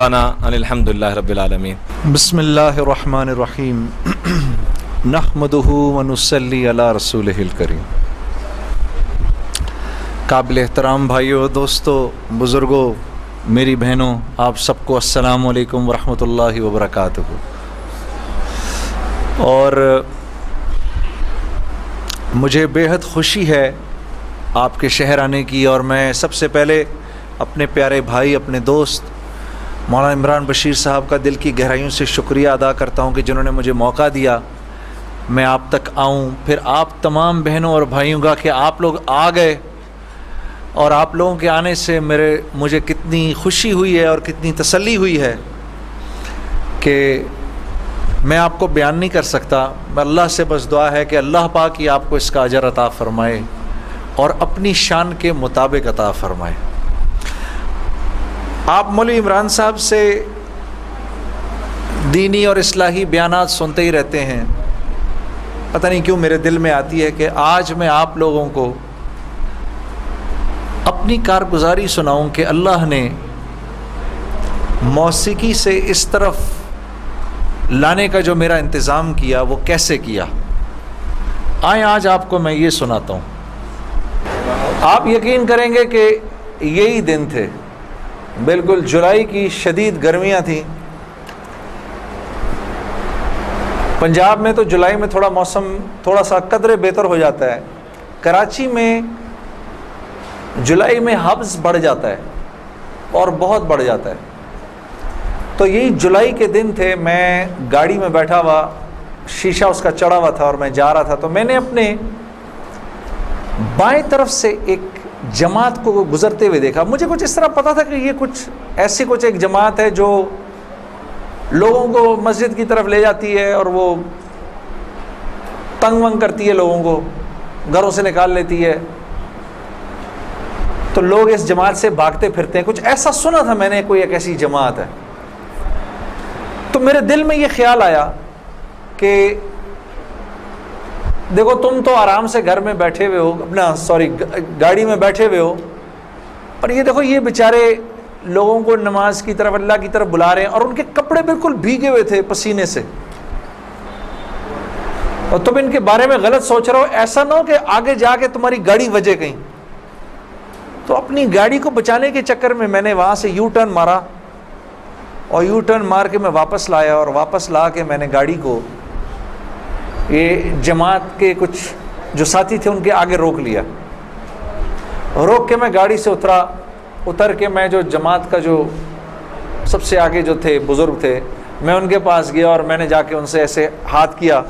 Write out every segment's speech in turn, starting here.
توفقنا الحمدللہ رب العالمین۔ بسم اللہ الرحمن الرحیم نحمدہ ونصلی علی رسولہ الکریم۔ قابل احترام بھائیوں، دوستوں، بزرگوں، میری بہنوں، آپ سب کو السلام علیکم ورحمۃ اللہ وبرکاتہ۔ اور مجھے بیحد خوشی ہے آپ کے شہر آنے کی، اور میں سب سے پہلے اپنے پیارے بھائی، اپنے دوست مولانا عمران بشیر صاحب کا دل کی گہرائیوں سے شکریہ ادا کرتا ہوں کہ جنہوں نے مجھے موقع دیا میں آپ تک آؤں، پھر آپ تمام بہنوں اور بھائیوں کا کہ آپ لوگ آ گئے، اور آپ لوگوں کے آنے سے مجھے کتنی خوشی ہوئی ہے اور کتنی تسلی ہوئی ہے کہ میں آپ کو بیان نہیں کر سکتا۔ اللہ سے بس دعا ہے کہ اللہ پاک ہی آپ کو اس کا اجر عطا فرمائے اور اپنی شان کے مطابق عطا فرمائے۔ آپ مولوی عمران صاحب سے دینی اور اصلاحی بیانات سنتے ہی رہتے ہیں، پتہ نہیں کیوں میرے دل میں آتی ہے کہ آج میں آپ لوگوں کو اپنی کارگزاری سناؤں کہ اللہ نے موسیقی سے اس طرف لانے کا جو میرا انتظام کیا وہ کیسے کیا۔ آئیں آج آپ کو میں یہ سناتا ہوں۔ آپ یقین کریں گے کہ یہی دن تھے، بالکل جولائی کی شدید گرمیاں تھیں۔ پنجاب میں تو جولائی میں موسم تھوڑا سا قدرے بہتر ہو جاتا ہے، کراچی میں جولائی میں حبس بڑھ جاتا ہے اور بہت بڑھ جاتا ہے۔ تو یہی جولائی کے دن تھے، میں گاڑی میں بیٹھا ہوا، شیشہ اس کا چڑھا ہوا تھا اور میں جا رہا تھا، تو میں نے اپنے بائیں طرف سے ایک جماعت کو گزرتے ہوئے دیکھا۔ مجھے کچھ اس طرح پتا تھا کہ یہ کچھ ایک جماعت ہے جو لوگوں کو مسجد کی طرف لے جاتی ہے اور وہ تنگ ونگ کرتی ہے، لوگوں کو گھروں سے نکال لیتی ہے، تو لوگ اس جماعت سے بھاگتے پھرتے ہیں۔ کچھ ایسا سنا تھا میں نے، کوئی ایک ایسی جماعت ہے۔ تو میرے دل میں یہ خیال آیا کہ دیکھو تم تو آرام سے گھر میں بیٹھے ہوئے ہو، گاڑی میں بیٹھے ہوئے ہو، اور یہ دیکھو یہ بیچارے لوگوں کو نماز کی طرف، اللہ کی طرف بلا رہے ہیں، اور ان کے کپڑے بالکل بھیگے ہوئے تھے پسینے سے، اور تم ان کے بارے میں غلط سوچ رہے ہو۔ ایسا نہ ہو کہ آگے جا کے تمہاری گاڑی وجے کہیں۔ تو اپنی گاڑی کو بچانے کے چکر میں نے وہاں سے یو ٹرن مارا، اور یو ٹرن مار کے میں واپس لایا، اور واپس لا کے میں نے گاڑی کو یہ جماعت کے کچھ جو ساتھی تھے ان کے آگے روک لیا۔ روک کے میں گاڑی سے اتر کے میں جو جماعت کا جو سب سے آگے جو تھے بزرگ تھے، میں ان کے پاس گیا اور میں نے جا کے ان سے ایسے ہاتھ کیا،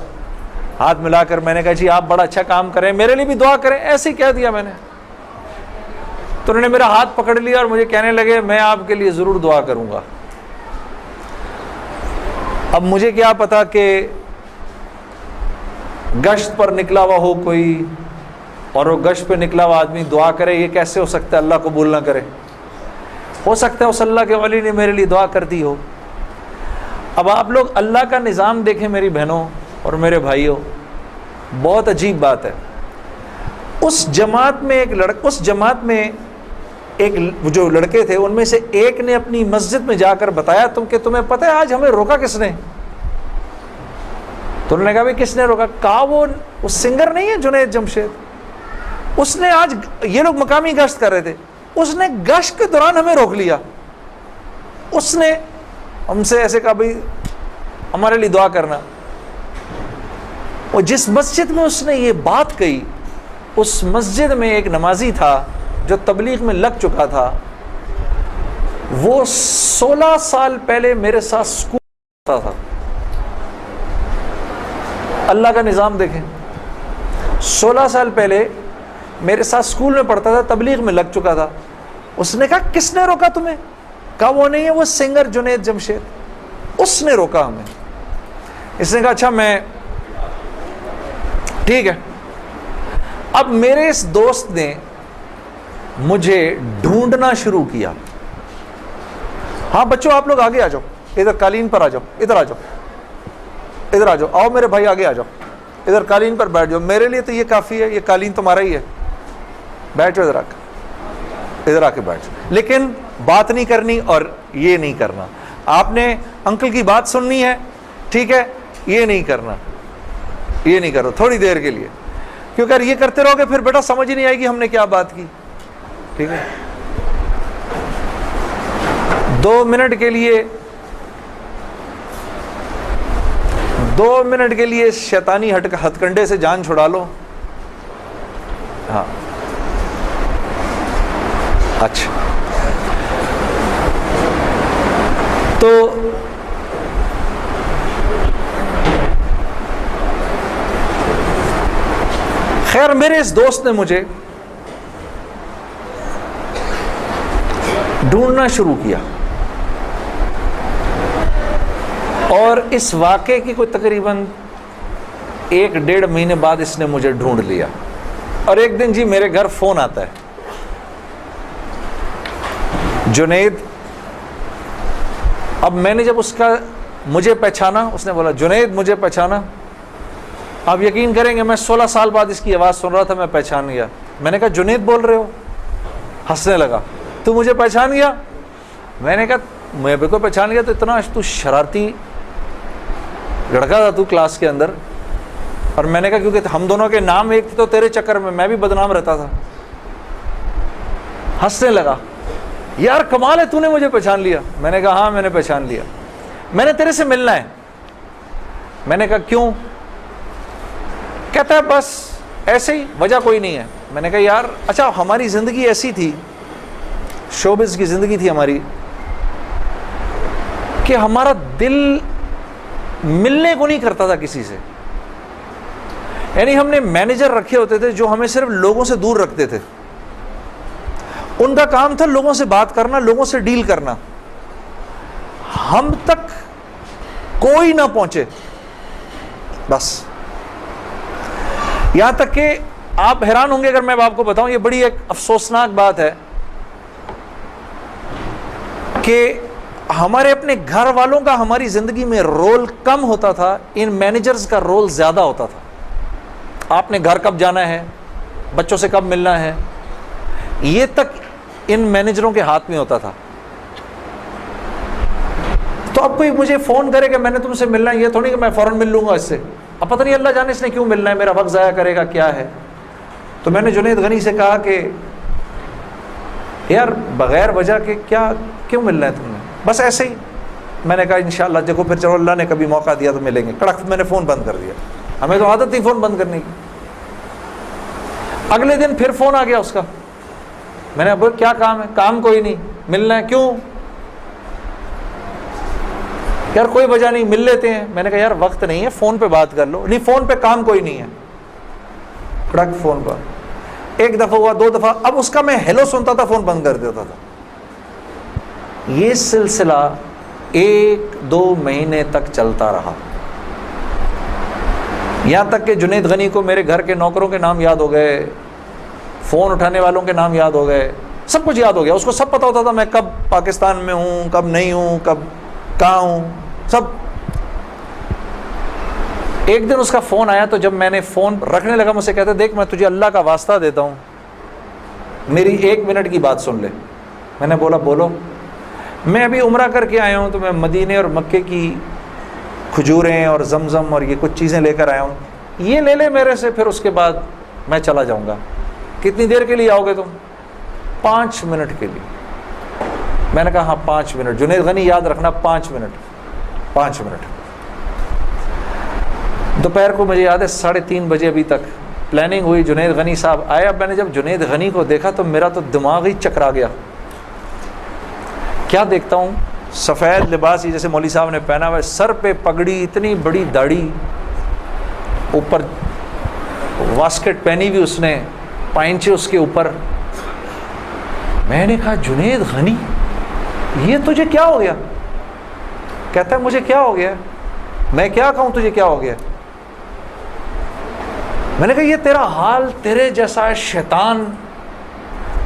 ہاتھ ملا کر میں نے کہا جی آپ بڑا اچھا کام کریں، میرے لیے بھی دعا کریں، ایسے ہی کہہ دیا میں نے۔ تو انہوں نے میرا ہاتھ پکڑ لیا اور مجھے کہنے لگے میں آپ کے لیے ضرور دعا کروں گا۔ اب مجھے کیا پتا کہ گشت پر نکلا ہوا ہو کوئی، اور وہ گشت پہ نکلا ہوا آدمی دعا کرے، یہ کیسے ہو سکتا ہے اللہ قبول نہ کرے؟ ہو سکتا ہے اس اللہ کے ولی نے میرے لیے دعا کر دی ہو۔ اب آپ لوگ اللہ کا نظام دیکھیں میری بہنوں اور میرے بھائیوں، بہت عجیب بات ہے۔ اس جماعت میں ایک جو لڑکے تھے ان میں سے ایک نے اپنی مسجد میں جا کر بتایا کہ تمہیں پتہ ہے آج ہمیں روکا کس نے؟ تو انہوں نے کہا بھائی کس نے روکا؟ کہا وہ سنگر نہیں ہے جنید جمشید، اس نے آج، یہ لوگ مقامی گشت کر رہے تھے، اس نے گشت کے دوران ہمیں روک لیا، اس نے ہم سے ایسے کہا بھائی ہمارے لیے دعا کرنا۔ اور جس مسجد میں اس نے یہ بات کہی، اس مسجد میں ایک نمازی تھا جو تبلیغ میں لگ چکا تھا، وہ 16 سال پہلے میرے ساتھ سکول پڑھتا تھا۔ اللہ کا نظام دیکھیں، 16 سال پہلے میرے ساتھ سکول میں پڑھتا تھا، تبلیغ میں لگ چکا تھا۔ اس نے کہا کس نے روکا تمہیں؟ کہا وہ نہیں ہے، وہ سنگر جنید جمشید، اس نے روکا ہمیں۔ اس نے کہا اچھا میں ٹھیک ہے۔ اب میرے اس دوست نے مجھے ڈھونڈنا شروع کیا۔ ہاں بچوں آپ لوگ آگے آ جاؤ، ادھر قالین پر آ جاؤ، ادھر آ جاؤ، ادھر آ جاؤ، آؤ میرے بھائی آگے آ جاؤ، ادھر قالین پر بیٹھ جاؤ، میرے لیے تو یہ کافی ہے، یہ قالین تمہارا ہی ہے، بیٹھو ادھر آ کے بیٹھ جاؤ۔ لیکن بات نہیں کرنی اور یہ نہیں کرنا۔ آپ نے انکل کی بات سننی ہے، ٹھیک ہے، یہ نہیں کرنا، یہ نہیں کرو تھوڑی دیر کے لیے، کیونکہ اگر یہ کرتے رہو گے پھر بیٹا سمجھ ہی نہیں آئے گی ہم نے کیا بات کی، ٹھیک ہے۔ 2 منٹ کے لیے شیطانی ہتھ کنڈے سے جان چھڑا لو۔ ہاں اچھا، تو خیر میرے اس دوست نے مجھے ڈھونڈنا شروع کیا، اور اس واقعے کی کوئی تقریباً 1-1.5 مہینے بعد اس نے مجھے ڈھونڈ لیا، اور ایک دن جی میرے گھر فون آتا ہے، جنید۔ اب میں نے جب اس کا مجھے پہچانا، اس نے بولا جنید مجھے پہچانا، آپ یقین کریں گے میں 16 سال بعد اس کی آواز سن رہا تھا، میں پہچان گیا۔ میں نے کہا جنید بول رہے ہو؟ ہنسنے لگا، تو مجھے پہچان گیا؟ میں نے کہا میں بھی کو پہچان گیا، تو اتنا تو شرارتی لڑکا تھا تو کلاس کے اندر، اور میں نے کہا کیونکہ ہم دونوں کے نام ایک تھے تو تیرے چکر میں بھی بدنام رہتا تھا۔ ہنسنے لگا، یار کمال ہے تو نے مجھے پہچان لیا۔ میں نے کہا ہاں میں نے پہچان لیا، میں نے تیرے سے ملنا ہے۔ میں نے کہا کیوں؟ کہتا ہے بس ایسے ہی، وجہ کوئی نہیں ہے۔ میں نے کہا یار اچھا ہماری زندگی ایسی تھی، شوبز کی زندگی تھی ہماری، کہ ہمارا دل ملنے کو نہیں کرتا تھا کسی سے، یعنی ہم نے مینیجر رکھے ہوتے تھے جو ہمیں صرف لوگوں سے دور رکھتے تھے، ان کا کام تھا لوگوں سے بات کرنا، لوگوں سے ڈیل کرنا، ہم تک کوئی نہ پہنچے بس۔ یہاں تک کہ آپ حیران ہوں گے اگر میں آپ کو بتاؤں، یہ بڑی ایک افسوسناک بات ہے کہ ہمارے اپنے گھر والوں کا ہماری زندگی میں رول کم ہوتا تھا، ان مینیجرز کا رول زیادہ ہوتا تھا۔ آپ نے گھر کب جانا ہے، بچوں سے کب ملنا ہے، یہ تک ان مینیجروں کے ہاتھ میں ہوتا تھا۔ تو اب کوئی مجھے فون کرے کہ میں نے تم سے ملنا ہے، یہ تھوڑی کہ میں فوراً مل لوں گا اس سے، اب پتہ نہیں اللہ جانے اس نے کیوں ملنا ہے، میرا وقت ضائع کرے گا کیا ہے۔ تو میں نے جنید غنی سے کہا کہ یار بغیر وجہ کے کیوں ملنا ہے تم نے، بس ایسے ہی۔ میں نے کہا انشاءاللہ دیکھو پھر چلو اللہ نے کبھی موقع دیا تو ملیں گے، کڑک میں نے فون بند کر دیا، ہمیں تو عادت تھی فون بند کرنے کی۔ اگلے دن پھر فون آ گیا اس کا، میں نے بولا کیا کام ہے؟ کام کوئی نہیں، ملنا ہے، کیوں؟ یار کوئی وجہ نہیں، مل لیتے ہیں۔ میں نے کہا یار وقت نہیں ہے، فون پہ بات کر لو۔ نہیں فون پہ کام کوئی نہیں ہے، کڑک فون پر۔ ایک دفعہ ہوا، 2 دفعہ، اب اس کا میں ہیلو سنتا تھا فون بند کر دیتا تھا۔ یہ سلسلہ 1-2 مہینے تک چلتا رہا، یہاں تک کہ جنید غنی کو میرے گھر کے نوکروں کے نام یاد ہو گئے، فون اٹھانے والوں کے نام یاد ہو گئے، سب کچھ یاد ہو گیا۔ اس کو سب پتہ ہوتا تھا میں کب پاکستان میں ہوں، کب نہیں ہوں، کب کہاں ہوں، سب۔ ایک دن اس کا فون آیا، تو جب میں نے فون رکھنے لگا مجھ سے کہتے دیکھ میں تجھے اللہ کا واسطہ دیتا ہوں، میری 1 منٹ کی بات سن لے۔ میں نے بولا بولو۔ میں ابھی عمرہ کر کے آیا ہوں، تو میں مدینے اور مکے کی کھجوریں اور زمزم اور یہ کچھ چیزیں لے کر آیا ہوں، یہ لے لے میرے سے، پھر اس کے بعد میں چلا جاؤں گا۔ کتنی دیر کے لیے آؤ گے تم؟ 5 منٹ کے لیے۔ میں نے کہا ہاں 5 منٹ، جنید غنی یاد رکھنا 5 منٹ، 5 منٹ۔ دوپہر کو مجھے یاد ہے 3:30 بجے ابھی تک پلاننگ ہوئی، جنید غنی صاحب آئے۔ اب میں نے جب جنید غنی کو دیکھا تو میرا تو دماغ ہی چکرا گیا۔ کیا دیکھتا ہوں، سفید لباس ہی جیسے مولوی صاحب نے پہنا ہوا ہے، سر پہ پگڑی، اتنی بڑی داڑھی، اوپر واسکٹ پہنی ہوئی اس نے، پائنچے اس کے اوپر۔ میں نے کہا جنید غنی یہ تجھے کیا ہو گیا؟ کہتا ہے مجھے کیا ہو گیا؟ میں کیا کہوں تجھے کیا ہو گیا؟ میں نے کہا یہ تیرا حال، تیرے جیسا شیطان،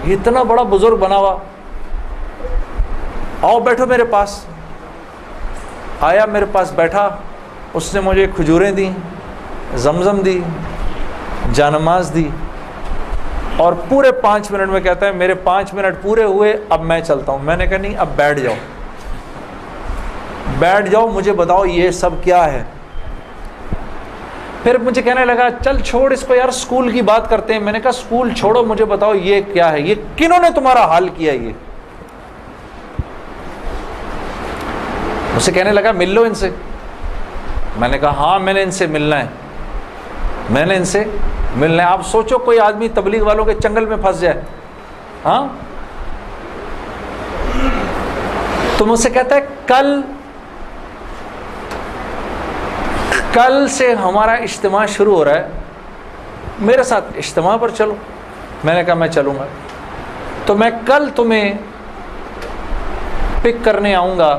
یہ اتنا بڑا بزرگ بنا ہوا، آؤ بیٹھو میرے پاس۔ آیا میرے پاس بیٹھا، اس نے مجھے کھجوریں دیں، زمزم دی، جانماز دی، اور پورے 5 منٹ میں کہتا ہے میرے 5 منٹ پورے ہوئے، اب میں چلتا ہوں۔ میں نے کہا نہیں اب بیٹھ جاؤ۔ بیٹھ جاؤ, مجھے بتاؤ یہ سب کیا ہے. پھر مجھے کہنے لگا چل چھوڑ اس کو یار, اسکول کی بات کرتے ہیں. میں نے کہا اسکول چھوڑو, مجھے بتاؤ یہ کیا ہے, یہ کنہوں نے تمہارا حال کیا. یہ مجھ سے کہنے لگا مل لو ان سے. میں نے کہا ہاں میں نے ان سے ملنا ہے, میں نے ان سے ملنا ہے. آپ سوچو کوئی آدمی تبلیغ والوں کے چنگل میں پھنس جائے, ہاں, تو مجھ سے کہتا ہے کل سے ہمارا اجتماع شروع ہو رہا ہے, میرے ساتھ اجتماع پر چلو. میں نے کہا میں چلوں گا. تو میں کل تمہیں پک کرنے آؤں گا,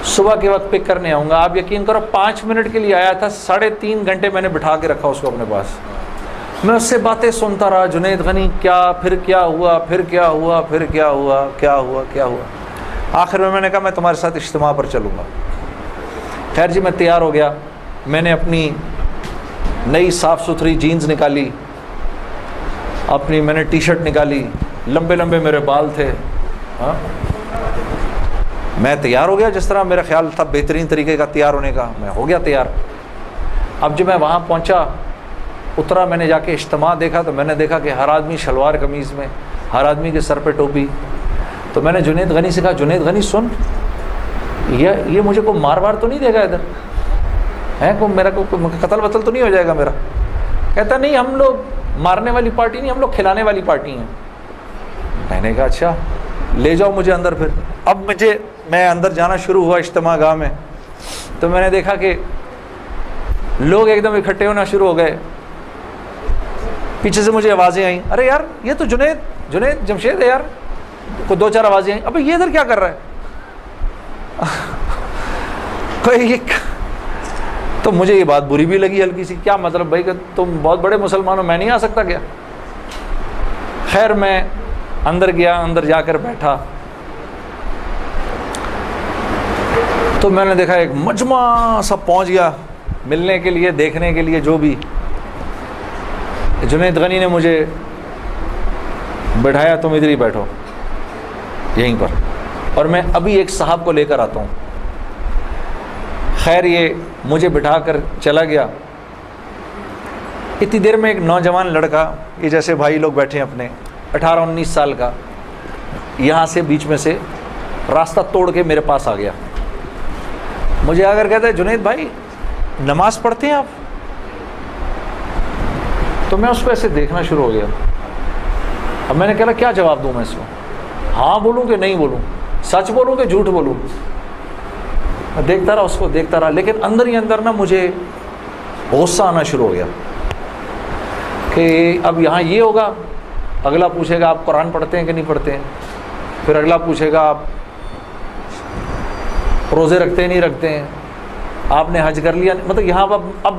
صبح کے وقت پک کرنے آؤں گا. آپ یقین کرو 5 منٹ کے لیے آیا تھا, 3.5 گھنٹے میں نے بٹھا کے رکھا اس کو اپنے پاس. میں اس سے باتیں سنتا رہا, جنید غنی کیا, پھر کیا ہوا, پھر کیا ہوا, پھر کیا ہوا, کیا ہوا, کیا ہوا. آخر میں نے کہا میں تمہارے ساتھ اجتماع پر چلوں گا. خیر جی, میں تیار ہو گیا. میں نے اپنی نئی صاف ستھری جینز نکالی, اپنی میں نے ٹی شرٹ نکالی, لمبے لمبے میرے بال تھے, ہاں, میں تیار ہو گیا جس طرح میرا خیال تھا بہترین طریقے کا تیار ہونے کا. میں ہو گیا تیار. اب جب میں وہاں پہنچا, اترا, میں نے جا کے اجتماع دیکھا تو میں نے دیکھا کہ ہر آدمی شلوار قمیض میں, ہر آدمی کے سر پہ ٹوپی. تو میں نے جنید غنی سے کہا جنید غنی سن, یہ مجھے کو مار وار تو نہیں دے گا ادھر ہے, کو میرا کو قتل وتل تو نہیں ہو جائے گا میرا. کہتا نہیں ہم لوگ مارنے والی پارٹی نہیں, ہم لوگ کھلانے والی پارٹی ہیں. میں نے کہا اچھا لے جاؤ مجھے اندر. پھر اب میں اندر جانا شروع ہوا اجتماع گاہ میں, تو میں نے دیکھا کہ لوگ ایک دم اکٹھے ہونا شروع ہو گئے. پیچھے سے مجھے آوازیں آئیں, ارے یار یہ تو جنید جمشید ہے یار. کو 2-4 آوازیں آئیں, ابھی یہ ادھر کیا کر رہا ہے کوئی. تو مجھے یہ بات بری بھی لگی ہلکی سی, کیا مطلب بھائی کہ تم بہت بڑے مسلمان ہو, میں نہیں آ سکتا کیا. خیر میں اندر گیا, اندر جا کر بیٹھا تو میں نے دیکھا ایک مجمع سب پہنچ گیا ملنے کے لیے, دیکھنے کے لیے. جو بھی جنید غنی نے مجھے بٹھایا, تم ادھر ہی بیٹھو یہیں پر, اور میں ابھی ایک صاحب کو لے کر آتا ہوں. خیر یہ مجھے بٹھا کر چلا گیا. اتنی دیر میں ایک نوجوان لڑکا, یہ جیسے بھائی لوگ بیٹھے ہیں اپنے, 18-19 سال کا, یہاں سے بیچ میں سے راستہ توڑ کے میرے پاس آ گیا. مجھے آ کر کہتا ہے جنید بھائی نماز پڑھتے ہیں آپ؟ تو میں اس کو ایسے دیکھنا شروع ہو گیا. اب میں نے کہا کیا جواب دوں میں اس کو, ہاں بولوں کہ نہیں بولوں, سچ بولوں کہ جھوٹ بولوں. میں دیکھتا رہا اس کو, دیکھتا رہا, لیکن اندر ہی اندر نا مجھے غصہ آنا شروع ہو گیا کہ اب یہاں یہ ہوگا, اگلا پوچھے گا آپ قرآن پڑھتے ہیں کہ نہیں پڑھتے ہیں, پھر اگلا پوچھے گا آپ روزے رکھتے ہیں نہیں رکھتے ہیں, آپ نے حج کر لیا. مطلب یہاں اب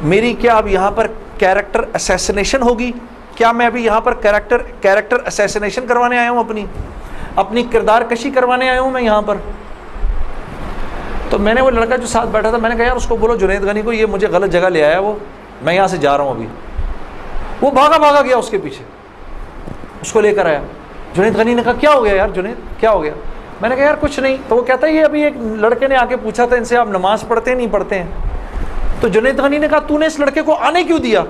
میری کیا اب یہاں پر کیریکٹر اسیسنیشن ہوگی کیا؟ میں ابھی یہاں پر کیریکٹر اسیسنیشن کروانے آیا ہوں, اپنی کردار کشی کروانے آیا ہوں میں یہاں پر. تو میں نے وہ لڑکا جو ساتھ بیٹھا تھا, میں نے کہا یار اس کو بولو جنید غنی کو یہ مجھے غلط جگہ لے آیا, وہ میں یہاں سے جا رہا ہوں ابھی. وہ بھاگا گیا اس کے پیچھے, اس کو لے کر آیا. جنید غنی نے کہا کیا ہو گیا یار جنید, کیا ہو گیا؟ میں نے کہا یار کچھ نہیں. تو وہ کہتا ہے یہ ابھی ایک لڑکے نے آ کے پوچھا تھا ان سے آپ نماز پڑھتے ہیں نہیں پڑھتے ہیں. تو جنید غنی نے کہا تو نے اس لڑکے کو آنے کیوں دیا؟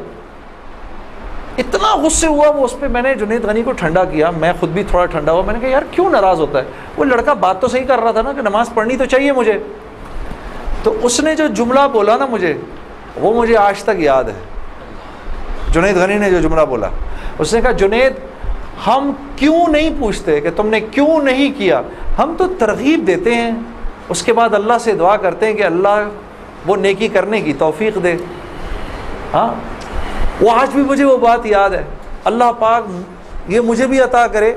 اتنا غصے ہوا وہ اس پہ. میں نے جنید غنی کو ٹھنڈا کیا, میں خود بھی تھوڑا ٹھنڈا ہوا. میں نے کہا یار کیوں ناراض ہوتا ہے, وہ لڑکا بات تو صحیح کر رہا تھا نا کہ نماز پڑھنی تو چاہیے مجھے. تو اس نے جو جملہ بولا نا مجھے, وہ مجھے آج تک یاد ہے. جنید غنی نے جو جملہ بولا, اس نے کہا جنید ہم کیوں نہیں پوچھتے کہ تم نے کیوں نہیں کیا, ہم تو ترغیب دیتے ہیں, اس کے بعد اللہ سے دعا کرتے ہیں کہ اللہ وہ نیکی کرنے کی توفیق دے. ہاں وہ آج بھی مجھے وہ بات یاد ہے. اللہ پاک یہ مجھے بھی عطا کرے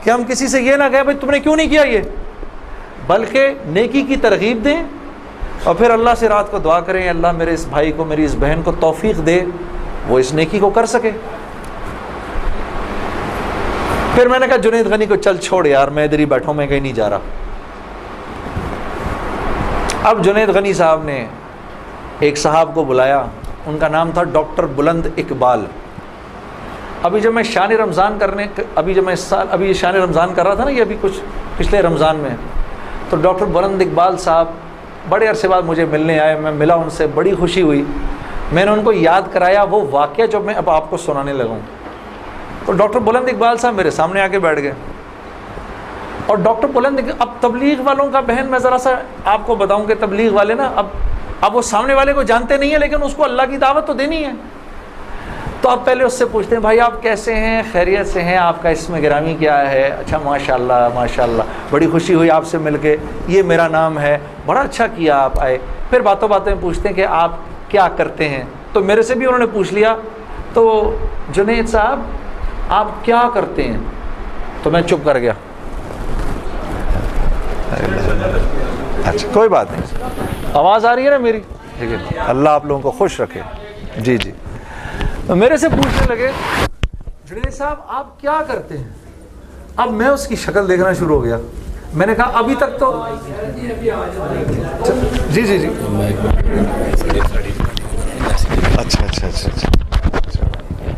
کہ ہم کسی سے یہ نہ کہیں بھائی تم نے کیوں نہیں کیا یہ, بلکہ نیکی کی ترغیب دیں اور پھر اللہ سے رات کو دعا کریں اللہ میرے اس بھائی کو, میری اس بہن کو توفیق دے وہ اس نیکی کو کر سکے. پھر میں نے کہا جنید غنی کو چل چھوڑ یار, میں ادھر ہی بیٹھا ہوں, میں کہیں نہیں جا رہا. اب جنید غنی صاحب نے ایک صاحب کو بلایا, ان کا نام تھا ڈاکٹر بلند اقبال. ابھی جب میں شان رمضان ابھی شان رمضان کر رہا تھا نا, یہ ابھی کچھ پچھلے رمضان میں, تو ڈاکٹر بلند اقبال صاحب بڑے عرصے بعد مجھے ملنے آئے، میں ملا ان سے، بڑی خوشی ہوئی، میں نے ان کو یاد کرایا وہ واقعہ جو میں اب آپ کو سنانے لگا ہوں۔ تو ڈاکٹر بلند اقبال صاحب میرے سامنے آ کے بیٹھ گئے، اور ڈاکٹر بلند اب تبلیغ والوں کا بہن میں ذرا سا آپ کو بتاؤں کہ تبلیغ والے نا اب وہ سامنے والے کو جانتے نہیں ہیں، لیکن اس کو اللہ کی دعوت تو دینی ہے، تو آپ پہلے اس سے پوچھتے ہیں بھائی آپ کیسے ہیں، خیریت سے ہیں، آپ کا اسم گرامی کیا ہے؟ اچھا ماشاءاللہ ماشاءاللہ، بڑی خوشی ہوئی آپ سے مل کے، یہ میرا نام ہے، بڑا اچھا کیا آپ آئے۔ پھر باتوں باتوں میں پوچھتے ہیں کہ آپ کیا کرتے ہیں، تو میرے سے بھی انہوں نے پوچھ لیا، تو جنید صاحب آپ کیا کرتے ہیں؟ تو میں چپ کر گیا۔ اچھا کوئی بات نہیں، آواز آ رہی ہے نا میری؟ ٹھیک ہے، اللہ آپ لوگوں کو خوش رکھے۔ جی جی، میرے سے پوچھنے لگے جنید صاحب آپ کیا کرتے ہیں؟ اب میں اس کی شکل دیکھنا شروع ہو گیا، میں نے کہا ابھی تک تو جی جی جی اچھا اچھا اچھا اچھا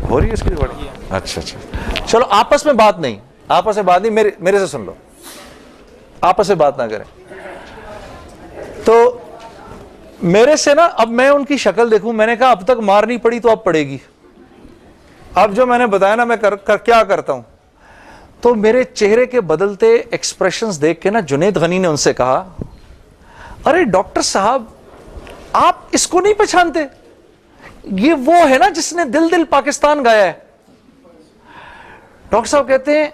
ہو رہی ہے اس کی بڑی، اچھا اچھا چلو آپس میں بات نہیں، آپس میں بات نہیں، میرے سے سن لو، آپس میں بات نہ کریں۔ تو میرے سے نا اب میں ان کی شکل دیکھوں، میں نے کہا اب تک مار نہیں پڑی تو اب پڑے گی، اب جو میں نے بتایا نا میں کیا کرتا ہوں۔ تو میرے چہرے کے بدلتے ایکسپریشنز دیکھ کے نا جنید غنی نے ان سے کہا ارے ڈاکٹر صاحب آپ اس کو نہیں پہچانتے، یہ وہ ہے نا جس نے دل دل پاکستان گایا ہے۔ ڈاکٹر صاحب کہتے ہیں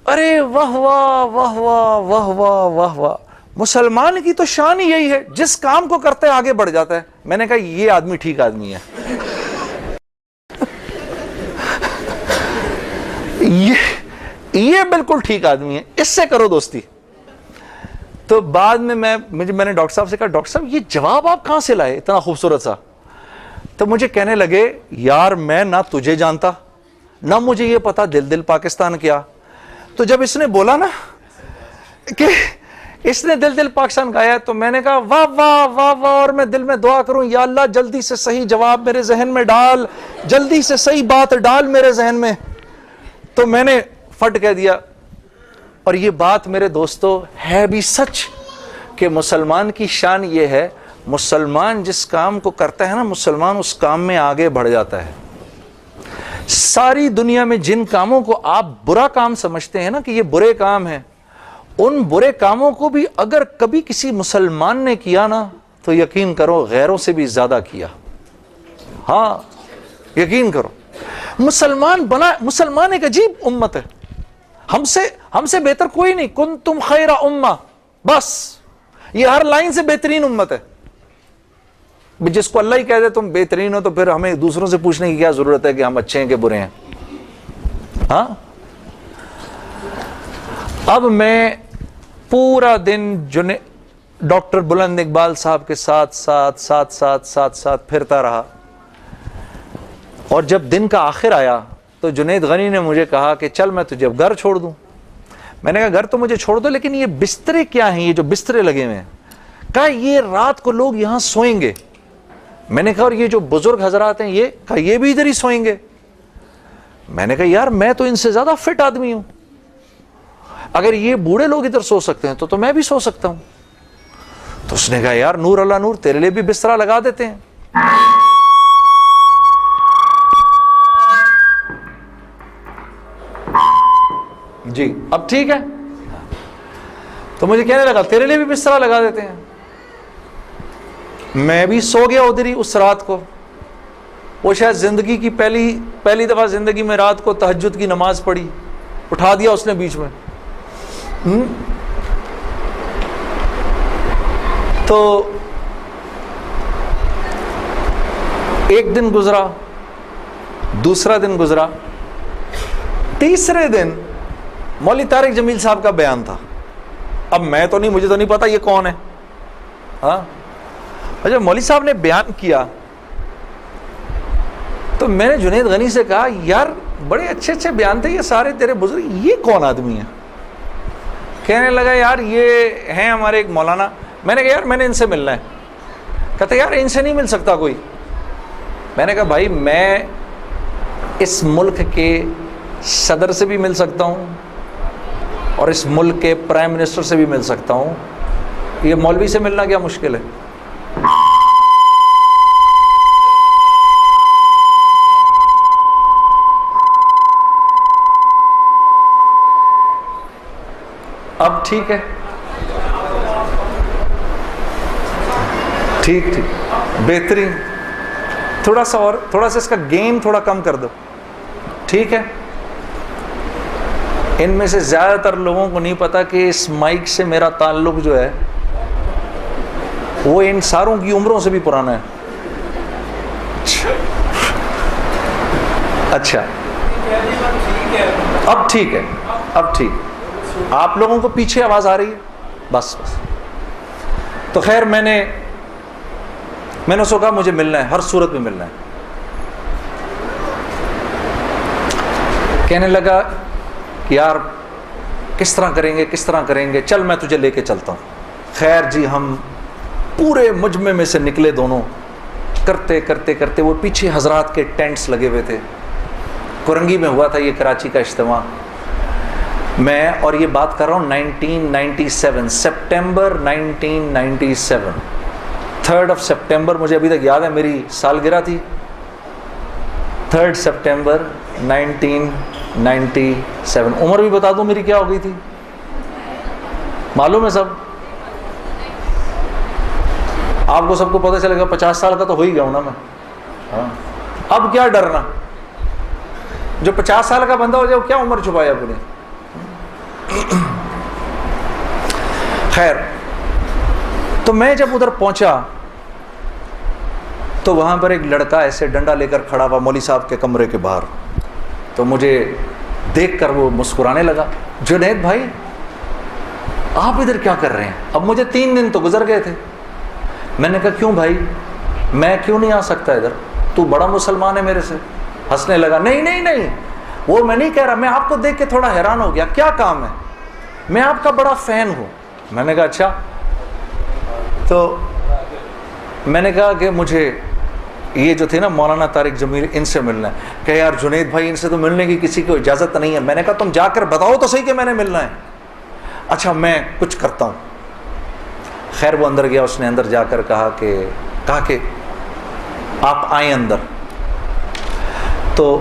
ارے واہ واہ واہ واہ واہ واہ واہ واہ، مسلمان کی تو شان ہی یہی ہے، جس کام کو کرتے آگے بڑھ جاتا ہے۔ میں نے کہا یہ آدمی ٹھیک آدمی ہے، یہ بالکل ٹھیک آدمی ہے، اس سے کرو دوستی۔ تو بعد میں میں نے ڈاکٹر صاحب سے کہا ڈاکٹر صاحب یہ جواب آپ کہاں سے لائے اتنا خوبصورت سا؟ تو مجھے کہنے لگے یار میں نہ تجھے جانتا نہ مجھے یہ پتا دل دل پاکستان کیا۔ تو جب اس نے بولا نا کہ اس نے دل دل پاکستان گایا تو میں نے کہا واہ واہ واہ واہ، اور میں دل میں دعا کروں یا اللہ جلدی سے صحیح جواب میرے ذہن میں ڈال، جلدی سے صحیح بات ڈال میرے ذہن میں۔ تو میں نے فٹ کہہ دیا، اور یہ بات میرے دوستو ہے بھی سچ کہ مسلمان کی شان یہ ہے، مسلمان جس کام کو کرتا ہے نا مسلمان اس کام میں آگے بڑھ جاتا ہے۔ ساری دنیا میں جن کاموں کو آپ برا کام سمجھتے ہیں نا کہ یہ برے کام ہیں، ان برے کاموں کو بھی اگر کبھی کسی مسلمان نے کیا نا تو یقین کرو غیروں سے بھی زیادہ کیا۔ ہاں یقین کرو، مسلمان ایک عجیب امت ہے، ہم سے بہتر کوئی نہیں، کنتم خیر امہ، بس یہ ہر لائن سے بہترین امت ہے۔ جس کو اللہ ہی کہہ دے تم بہترین ہو تو پھر ہمیں دوسروں سے پوچھنے کی کیا ضرورت ہے کہ ہم اچھے ہیں کہ برے ہیں؟ ہاں اب میں پورا دن ڈاکٹر بلند اقبال صاحب کے ساتھ پھرتا رہا، اور جب دن کا آخر آیا تو جنید غنی نے مجھے کہا کہ چل میں تجھے اب گھر چھوڑ دوں۔ میں نے کہا گھر تو مجھے چھوڑ دو، لیکن یہ بسترے کیا ہیں، یہ جو بسترے لگے ہوئے ہیں؟ کہا یہ رات کو لوگ یہاں سوئیں گے۔ میں نے کہا اور یہ جو بزرگ حضرات ہیں یہ بھی ادھر ہی سوئیں گے؟ میں نے کہا یار میں تو ان سے زیادہ فٹ آدمی ہوں، اگر یہ بوڑھے لوگ ادھر سو سکتے ہیں تو میں بھی سو سکتا ہوں۔ تو اس نے کہا یار نور اللہ نور، تیرے لیے بھی بسترا لگا دیتے ہیں۔ جی اب ٹھیک ہے، تو مجھے کہنے لگا تیرے لیے بھی بسترا لگا دیتے ہیں۔ میں بھی سو گیا ادھر ہی اس رات کو۔ وہ شاید زندگی کی پہلی دفعہ زندگی میں رات کو تہجد کی نماز پڑھی، اٹھا دیا اس نے بیچ میں۔ تو ایک دن گزرا، دوسرا دن گزرا، تیسرے دن مولوی طارق جمیل صاحب کا بیان تھا۔ اب مجھے تو نہیں پتا یہ کون ہے، ہاں جب مولوی صاحب نے بیان کیا تو میں نے جنید غنی سے کہا یار بڑے اچھے اچھے بیان تھے یہ سارے تیرے بزرگ، یہ کون آدمی ہے؟ کہنے لگا یار یہ ہیں ہمارے ایک مولانا۔ میں نے کہا یار میں نے ان سے ملنا ہے۔ کہتے یار ان سے نہیں مل سکتا کوئی۔ میں نے کہا بھائی میں اس ملک کے صدر سے بھی مل سکتا ہوں اور اس ملک کے پرائم منسٹر سے بھی مل سکتا ہوں، یہ مولوی سے ملنا کیا مشکل ہے؟ اب ٹھیک ہے؟ ٹھیک بہترین. تھوڑا سا اور، تھوڑا سا اس کا گین تھوڑا کم کر دو. ٹھیک ہے. ان میں سے زیادہ تر لوگوں کو نہیں پتا کہ اس مائک سے میرا تعلق جو ہے وہ ان ساروں کی عمروں سے بھی پرانا ہے. اچھا اب ٹھیک ہے، اب ٹھیک. آپ لوگوں کو پیچھے آواز آ رہی ہے؟ بس. تو خیر میں نے اس کو کہا مجھے ملنا ہے، ہر صورت میں ملنا ہے. کہنے لگا یار کس طرح کریں گے، چل میں تجھے لے کے چلتا ہوں. خیر جی ہم پورے مجمع میں سے نکلے دونوں، کرتے وہ پیچھے حضرات کے ٹینٹس لگے ہوئے تھے. کرنگی میں ہوا تھا یہ کراچی کا اجتماع. میں اور یہ بات کر رہا ہوں 1997 سپٹمبر 1997 3 سپٹمبر مجھے ابھی تک یاد ہے، میری سالگرہ تھی 3 سپٹمبر 1997. عمر بھی بتا دوں میری کیا ہو گئی تھی، معلوم ہے سب؟ آپ کو سب کو پتہ چلے گا 50 سال کا تو ہو ہی گیا ہوں نا میں. ہاں اب کیا ڈرنا، جو 50 سال کا بندہ ہو جائے وہ کیا عمر چھپایا اپنی. خیر تو میں جب ادھر پہنچا تو وہاں پر ایک لڑکا ایسے ڈنڈا لے کر کھڑا ہوا مولوی صاحب کے کمرے کے باہر. تو مجھے دیکھ کر وہ مسکرانے لگا، جنید بھائی آپ ادھر کیا کر رہے ہیں؟ اب مجھے 3 دن تو گزر گئے تھے. میں نے کہا کیوں بھائی، میں کیوں نہیں آ سکتا ادھر، تو بڑا مسلمان ہے میرے سے. ہنسنے لگا، نہیں وہ میں نہیں کہہ رہا، میں آپ کو دیکھ کے تھوڑا حیران ہو گیا، کیا کام ہے؟ میں آپ کا بڑا فین ہوں. میں نے کہا اچھا. تو میں نے کہا کہ مجھے یہ جو تھے نا مولانا طارق جمیل، ان سے ملنا ہے. کہ یار جنید بھائی ان سے تو ملنے کی کسی کو اجازت نہیں ہے. میں نے کہا تم جا کر بتاؤ تو صحیح کہ میں نے ملنا ہے. اچھا میں کچھ کرتا ہوں. خیر وہ اندر گیا، اس نے اندر جا کر کہا کہ آپ آئیں اندر. تو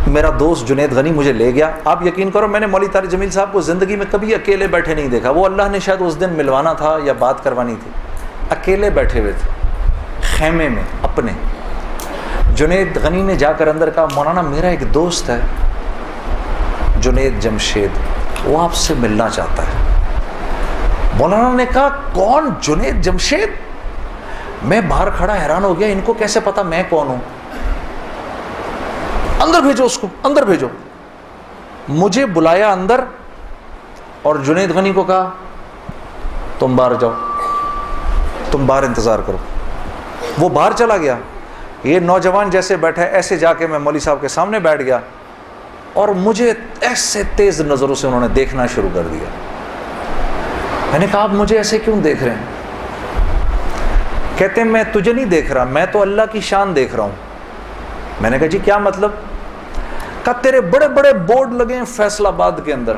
میرا دوست جنید غنی مجھے لے گیا. آپ یقین کرو میں نے مولوی طارق جمیل صاحب کو زندگی میں کبھی اکیلے بیٹھے نہیں دیکھا. وہ اللہ نے شاید اس دن ملوانا تھا یا بات کروانی تھی، اکیلے بیٹھے ہوئے تھے خیمے میں اپنے. جنید غنی نے جا کر اندر کہا مولانا میرا ایک دوست ہے جنید جمشید، وہ آپ سے ملنا چاہتا ہے. مولانا نے کہا کون؟ جنید جمشید؟ میں باہر کھڑا حیران ہو گیا، ان کو کیسے پتا میں کون ہوں؟ اندر بھیجو اس کو، اندر بھیجو. مجھے بلایا اندر اور جنید غنی کو کہا تم باہر جاؤ، تم باہر انتظار کرو. وہ باہر چلا گیا. یہ نوجوان جیسے بیٹھا ایسے جا کے میں مولوی صاحب کے سامنے بیٹھ گیا اور مجھے ایسے تیز نظروں سے انہوں نے دیکھنا شروع کر دیا. میں نے کہا آپ مجھے ایسے کیوں دیکھ رہے ہیں؟ کہتے ہیں میں تجھے نہیں دیکھ رہا، میں تو اللہ کی شان دیکھ رہا ہوں. میں نے کہا جی کیا مطلب؟ کہا تیرے بڑے بڑے بورڈ لگے ہیں فیصل آباد کے اندر،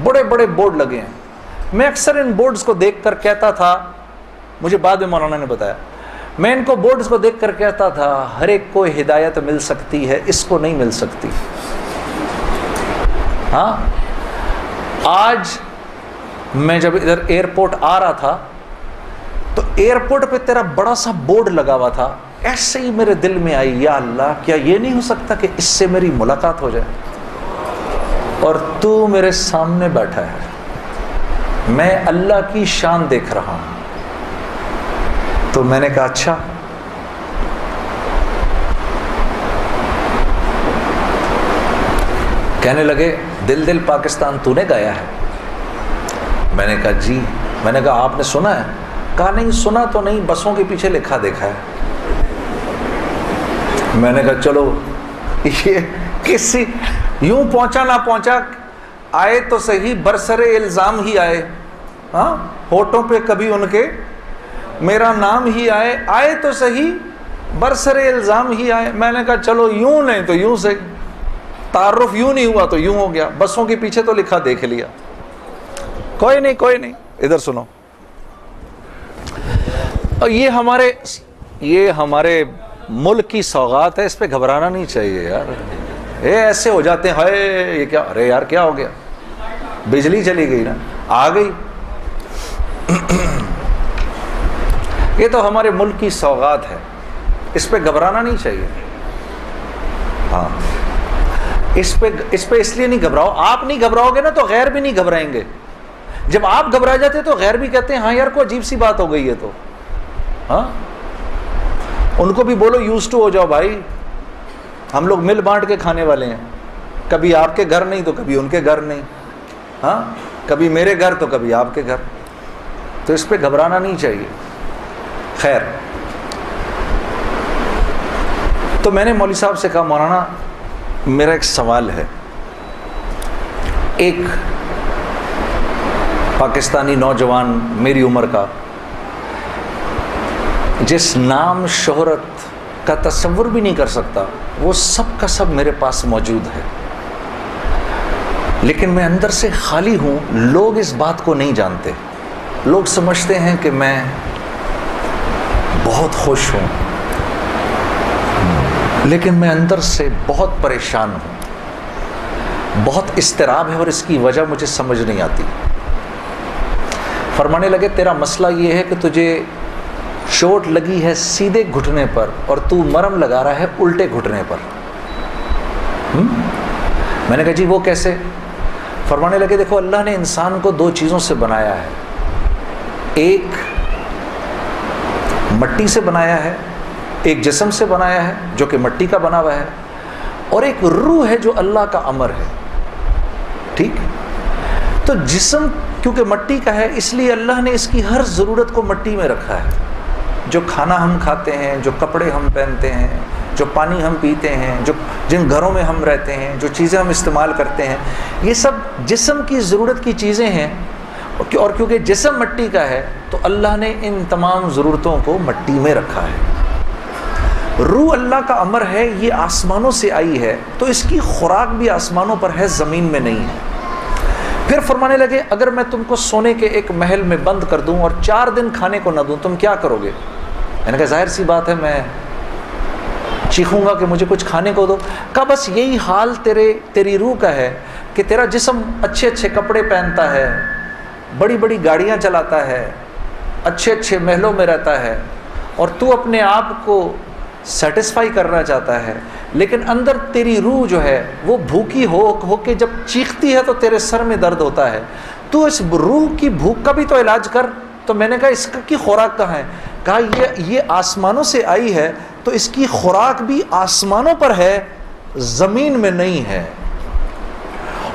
بڑے بڑے بورڈ لگے ہیں. میں اکثر ان بورڈز کو دیکھ کر کہتا تھا، مجھے بعد میں مولانا نے بتایا، میں ان کو بورڈز کو دیکھ کر کہتا تھا ہر ایک کو ہدایت مل سکتی ہے، اس کو نہیں مل سکتی. ہاں آج میں جب ادھر ایئرپورٹ آ رہا تھا تو ایئرپورٹ پہ تیرا بڑا سا بورڈ لگا ہوا تھا. ایسے ہی میرے دل میں آئی یا اللہ کیا یہ نہیں ہو سکتا کہ اس سے میری ملاقات ہو جائے، اور تو میرے سامنے بیٹھا ہے، میں اللہ کی شان دیکھ رہا ہوں. تو میں نے کہا اچھا. کہنے لگے دل دل پاکستان تو نے گایا ہے. میں نے کہا جی. میں نے کہا آپ نے سنا ہے؟ کہا نہیں سنا تو نہیں، بسوں کے پیچھے لکھا دیکھا ہے. میں نے کہا چلو یہ کسی یوں پہنچا نہ پہنچا، آئے تو صحیح برسر الزام ہی آئے. ہاں ہوٹوں پہ کبھی ان کے میرا نام ہی آئے، آئے تو صحیح برسر الزام ہی آئے. میں نے کہا چلو یوں نہیں تو یوں سے، تعارف یوں نہیں ہوا تو یوں ہو گیا، بسوں کے پیچھے تو لکھا دیکھ لیا. کوئی نہیں ادھر سنو. اور یہ ہمارے ملک کی سوغات ہے، اس پہ گھبرانا نہیں چاہیے یار. ایسے ہو جاتے ہیں، ہائے یہ کیا، ارے یار کیا ہو گیا، بجلی چلی گئی نا، آ گئی. یہ تو ہمارے ملک کی سوغات ہے، اس پہ گھبرانا نہیں چاہیے. ہاں اس پہ اس لیے نہیں گھبراؤ. آپ نہیں گھبراؤ گے نا تو غیر بھی نہیں گھبرائیں گے. جب آپ گھبرا جاتے تو غیر بھی کہتے ہیں ہاں یار کوئی عجیب سی بات ہو گئی ہے. تو ہاں ان کو بھی بولو یوز ٹو ہو جاؤ بھائی، ہم لوگ مل بانٹ کے کھانے والے ہیں. کبھی آپ کے گھر نہیں تو کبھی ان کے گھر نہیں، ہاں کبھی میرے گھر تو کبھی آپ کے گھر. تو اس پہ گھبرانا نہیں چاہیے. خیر، تو میں نے مولوی صاحب سے کہا مولانا میرا ایک سوال ہے. ایک پاکستانی نوجوان میری عمر کا، جس نام شہرت کا تصور بھی نہیں کر سکتا، وہ سب کا سب میرے پاس موجود ہے، لیکن میں اندر سے خالی ہوں. لوگ اس بات کو نہیں جانتے. لوگ سمجھتے ہیں کہ میں بہت خوش ہوں، لیکن میں اندر سے بہت پریشان ہوں. بہت اضطراب ہے اور اس کی وجہ مجھے سمجھ نہیں آتی. فرمانے لگے تیرا مسئلہ یہ ہے کہ تجھے چوٹ لگی ہے سیدھے گھٹنے پر اور تو مرم لگا رہا ہے الٹے گھٹنے پر. میں نے کہا جی وہ کیسے؟ فرمانے لگے دیکھو اللہ نے انسان کو دو چیزوں سے بنایا ہے. ایک مٹی سے بنایا ہے، ایک جسم سے بنایا ہے جو کہ مٹی کا بنا ہوا ہے، اور ایک روح ہے جو اللہ کا امر ہے. ٹھیک؟ تو جسم کیونکہ مٹی کا ہے اس لیے اللہ نے اس کی ہر ضرورت کو مٹی میں رکھا ہے. جو کھانا ہم کھاتے ہیں، جو کپڑے ہم پہنتے ہیں، جو پانی ہم پیتے ہیں، جن گھروں میں ہم رہتے ہیں، جو چیزیں ہم استعمال کرتے ہیں، یہ سب جسم کی ضرورت کی چیزیں ہیں. اور کیونکہ جسم مٹی کا ہے تو اللہ نے ان تمام ضرورتوں کو مٹی میں رکھا ہے. روح اللہ کا امر ہے، یہ آسمانوں سے آئی ہے تو اس کی خوراک بھی آسمانوں پر ہے، زمین میں نہیں ہے. پھر فرمانے لگے اگر میں تم کو سونے کے ایک محل میں بند کر دوں اور 4 دن کھانے کو نہ دوں تم کیا کرو گے؟ میں نے کہا ظاہر سی بات ہے میں چیخوں گا کہ مجھے کچھ کھانے کو دو. کہا بس یہی حال تیری روح کا ہے کہ تیرا جسم اچھے اچھے کپڑے پہنتا ہے، بڑی بڑی گاڑیاں چلاتا ہے، اچھے اچھے محلوں میں رہتا ہے، اور تو اپنے آپ کو سیٹسفائی کرنا چاہتا ہے، لیکن اندر تیری روح جو ہے وہ بھوکی ہو کے جب چیختی ہے تو تیرے سر میں درد ہوتا ہے. تو اس روح کی بھوک کا بھی تو علاج کر. تو میں نے کہا اس کی خوراک کہاں ہے؟ کہا یہ آسمانوں سے آئی ہے تو اس کی خوراک بھی آسمانوں پر ہے، زمین میں نہیں ہے.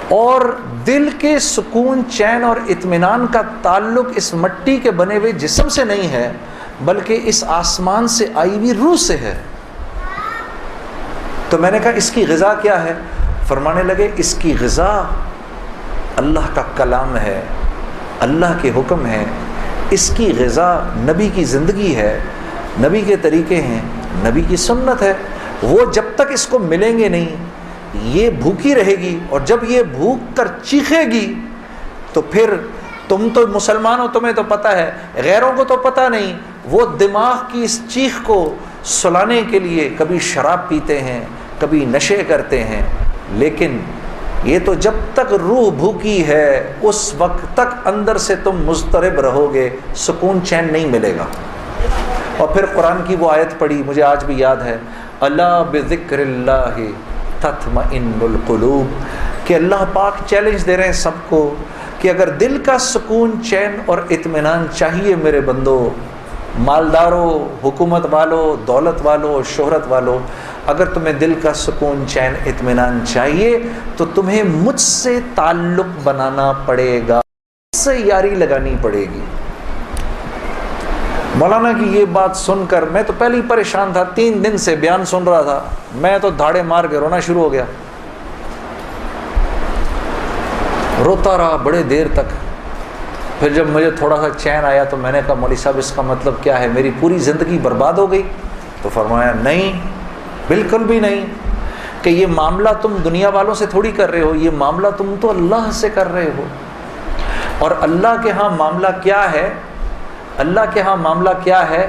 اور دل کے سکون، چین اور اطمینان کا تعلق اس مٹی کے بنے ہوئے جسم سے نہیں ہے بلکہ اس آسمان سے آئی ہوئی روح سے ہے. تو میں نے کہا اس کی غذا کیا ہے؟ فرمانے لگے اس کی غذا اللہ کا کلام ہے، اللہ کے حکم ہے. اس کی غذا نبی کی زندگی ہے، نبی کے طریقے ہیں، نبی کی سنت ہے. وہ جب تک اس کو ملیں گے نہیں یہ بھوکی رہے گی، اور جب یہ بھوک کر چیخے گی تو پھر تم تو مسلمان ہو، تمہیں تو پتہ ہے، غیروں کو تو پتہ نہیں. وہ دماغ کی اس چیخ کو سلانے کے لیے کبھی شراب پیتے ہیں، کبھی نشے کرتے ہیں، لیکن یہ تو جب تک روح بھوکی ہے اس وقت تک اندر سے تم مضطرب رہو گے، سکون چین نہیں ملے گا. اور پھر قرآن کی وہ آیت پڑھی مجھے آج بھی یاد ہے، الا بذکر اللہ تطمئن القلوب، کہ اللہ پاک چیلنج دے رہے ہیں سب کو کہ اگر دل کا سکون، چین اور اطمینان چاہیے میرے بندو، مالداروں، حکومت والوں، دولت والوں، شہرت والوں، اگر تمہیں دل کا سکون، چین، اطمینان چاہیے تو تمہیں مجھ سے تعلق بنانا پڑے گا، مجھ سے یاری لگانی پڑے گی. مولانا کی یہ بات سن کر میں تو پہلے ہی پریشان تھا، 3 دن سے بیان سن رہا تھا، میں تو دھاڑے مار کے رونا شروع ہو گیا. روتا رہا بڑے دیر تک. پھر جب مجھے تھوڑا سا چین آیا تو میں نے کہا مولوی صاحب اس کا مطلب کیا ہے، میری پوری زندگی برباد ہو گئی؟ تو فرمایا نہیں، بالکل بھی نہیں، کہ یہ معاملہ تم دنیا والوں سے تھوڑی کر رہے ہو، یہ معاملہ تم تو اللہ سے کر رہے ہو. اور اللہ کے ہاں معاملہ کیا ہے؟ اللہ کے ہاں معاملہ کیا ہے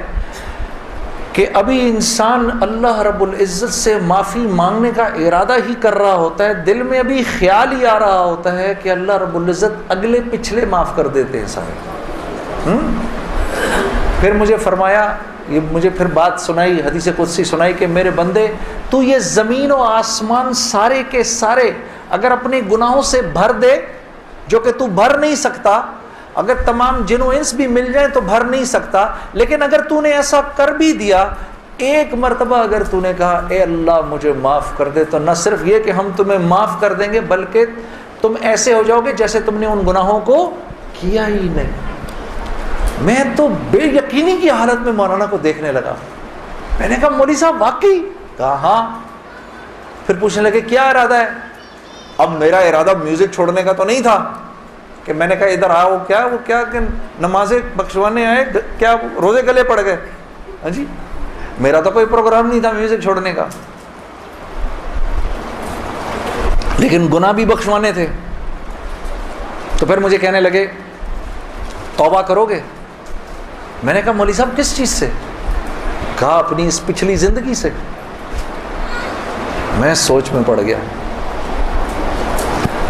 کہ ابھی انسان اللہ رب العزت سے معافی مانگنے کا ارادہ ہی کر رہا ہوتا ہے، دل میں ابھی خیال ہی آ رہا ہوتا ہے کہ اللہ رب العزت اگلے پچھلے معاف کر دیتے ہیں سارے۔ پھر مجھے فرمایا، یہ مجھے پھر بات سنائی، حدیث قدسی سنائی کہ میرے بندے، تو یہ زمین و آسمان سارے کے سارے اگر اپنے گناہوں سے بھر دے، جو کہ تو بھر نہیں سکتا، اگر تمام جن و انس بھی مل جائیں تو بھر نہیں سکتا، لیکن اگر تو نے ایسا کر بھی دیا، ایک مرتبہ اگر تو نے کہا اے اللہ مجھے معاف کر دے، تو نہ صرف یہ کہ ہم تمہیں معاف کر دیں گے بلکہ تم ایسے ہو جاؤ گے جیسے تم نے ان گناہوں کو کیا ہی نہیں۔ میں تو بے یقینی کی حالت میں مولانا کو دیکھنے لگا، میں نے کہا مولوی صاحب واقعی؟ کہا ہاں۔ پھر پوچھنے لگے کیا ارادہ ہے؟ اب میرا ارادہ میوزک چھوڑنے کا تو نہیں تھا کہ میں نے کہا ادھر آؤ، کیا وہ کیا کہ نمازیں بخشوانے آئے، کیا روزے گلے پڑ گئے؟ ہاں جی، میرا تو کوئی پروگرام نہیں تھا میوزک چھوڑنے کا، لیکن گناہ بھی بخشوانے تھے۔ تو پھر مجھے کہنے لگے توبہ کرو گے؟ میں نے کہا مولوی صاحب کس چیز سے؟ کہا اپنی اس پچھلی زندگی سے۔ میں سوچ میں پڑ گیا۔